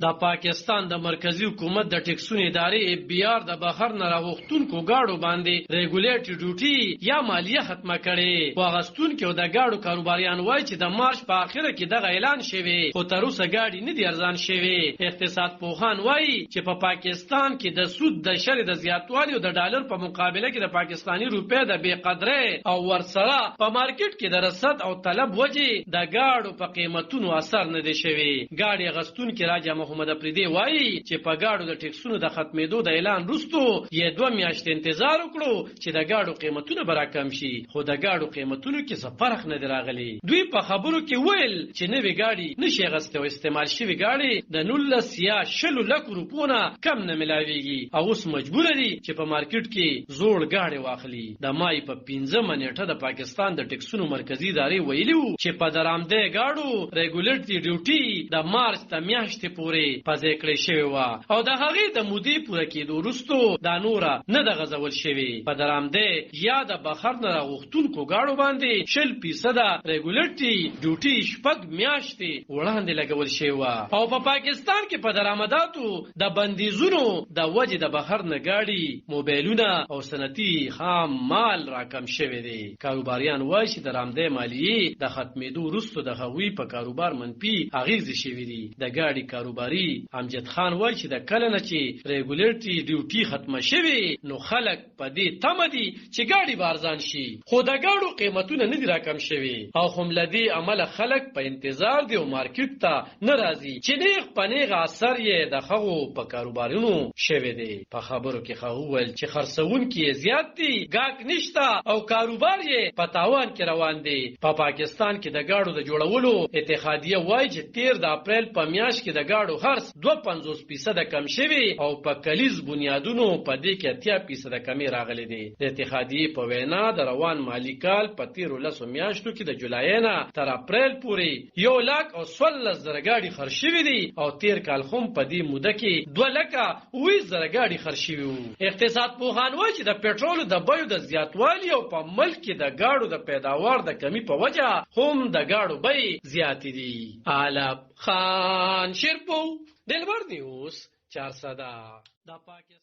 د پاکستان د مرکزی حکومت د ټیکسونو ادارې BR د بهر نه راغښتونکو گاډو باندې ریګولیټری ډیوټي یا مالیه ختمه کړې. واغستونکو د گاډو کاروباریان وایي چې د مارچ په اخره کې دغه اعلان شوی، خو تر اوسه گاډي نه دي ارزان شوی. اقتصاد پوهان وایي چې په پاکستان کې د سود د شر د زیاتوالي او د ډالر په مقابله کې د پاکستاني روپیا د بې قدرۍ او ورسره په مارکیټ کې د رصد او طلب وجې د گاډو په قیمتونو اثر نه دی شوی. گاډي غستونکو راجا محمد افریدی وایي چې په گاډو د ټیکسونو د ختمېدو د اعلان وروسته یې 2 میاشتې انتظار وکړو چې د گاډو قیمتونه به راکم شي، خو د گاډو قیمتونو کې څه فرق نه دی راغلی. دوی په خبرو کې ویل چې نوې گاډي نشي غسته او استعمال شوی گاډي د 19 یا 20 لک روپیو نه کم نه ملاويږي او اوس مجبور دي چې په مارکیټ کې زوړ گاډي واخلي. د مای په 15 نیټه د پاکستان د ټیکسونو مرکزی ادارې ویلو چې په درآمده گاډو ریګولیټری ډیوټي د مارچ د میاشتې پورې پځې کړې شوی و او د هغې د مودې پوره کېدو وروسته دا نوره نه د غځول شوی. په درآمده یا د بهر نه راغښتونکو گاډو باندې 20% ریګولیټری ډیوټي 6 میاشتې وړاندې لګول شوی و او په پاکستان کې په درآمداتو د بندیزونو د وجې د بهر نه گاډي، موبایلونه او صنعتي خام مال راکم شوی دی. کاروباریان وایي چې درآمده مالیې د ختمېدو وروسته د هغوی په کاروبار منفي اغیزې شوي دي. د گاډي کاروباري امجد خان وایي چې د کله نه چې ریګولیټری ډیوټي ختمه شوی نو خلک په دې تمه دي چې گاډي به ارزان شي، خو د گاډو قیمتونه نه دي راکم شوي او هم لدی عمله خلک په انتظار دي او مارکیټ ته نه راځي چې نیغ په نیغه اثر یې د هغو په کاروبارونو شوی دی. په خبرو کې هغه وویل چې خرڅوونکي زیات دي، ګاګ نشته او کاروبار یې په تاوان کې روان دی. په پاکستان کې د گاډو د جوړولو اتحادیه وایي چې 13 د اپریل په میاشت کې د گاډو خرڅ 52% کم شوی او په کلیز بنیادونو په دې کې 80% کمی راغلی دی. د اتحادیه په وینا د روان مالی کال په 13 میاشتو کې د جولای نه تر اپریل پورې 1,14,000 گاډي خرڅ شوي دي او 13 کال هم په دې موده کې 2,20,000 گاډي خرڅ شوي وو. اقتصاد پوهان وایي چې د پټرولو د بیو د زیاتوالي او په ملک کې د گاډو د پیداوار د کمی په وجه هم د گاډو بیې زیاتې دي. علب خان شیرپو دلبر نیوز 400